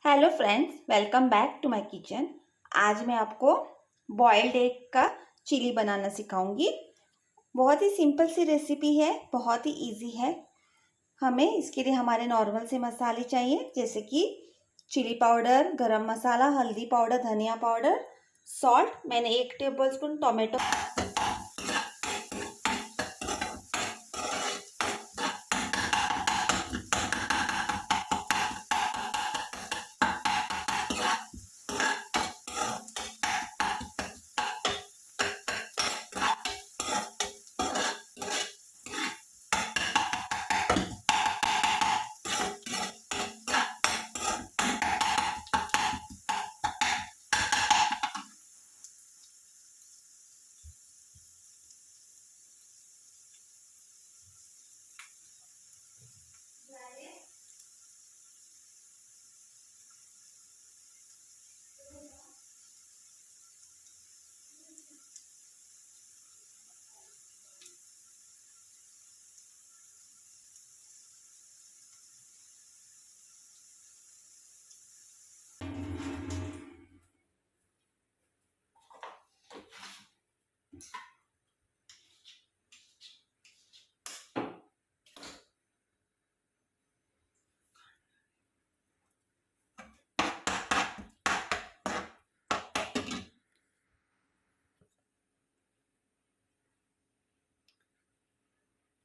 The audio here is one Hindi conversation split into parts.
Hello friends, welcome back to my kitchen. आज मैं आपको बॉइल्ड एग का चिली बनाना सिखाऊंगी। बहुत ही सिंपल सी रेसिपी है, बहुत ही इजी है। हमें इसके लिए हमारे नॉर्मल से मसाले चाहिए, जैसे कि चिली पाउडर, गरम मसाला, हल्दी पाउडर, धनिया पाउडर, सॉल्ट। मैंने 1 टेबलस्पून टोमेटो,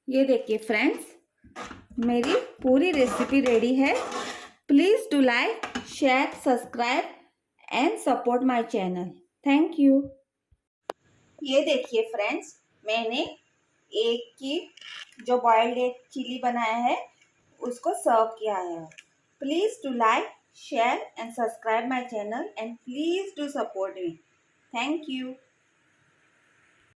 ये देखिए फ्रेंड्स, मेरी पूरी रेसिपी रेडी है। Please do like, share, subscribe and support my channel. Thank you. ये देखिए फ्रेंड्स, मैंने एग की जो बॉइल्ड एग चिली बनाया है उसको सर्व किया है। Please do like, share and subscribe my channel and please do support me. Thank you.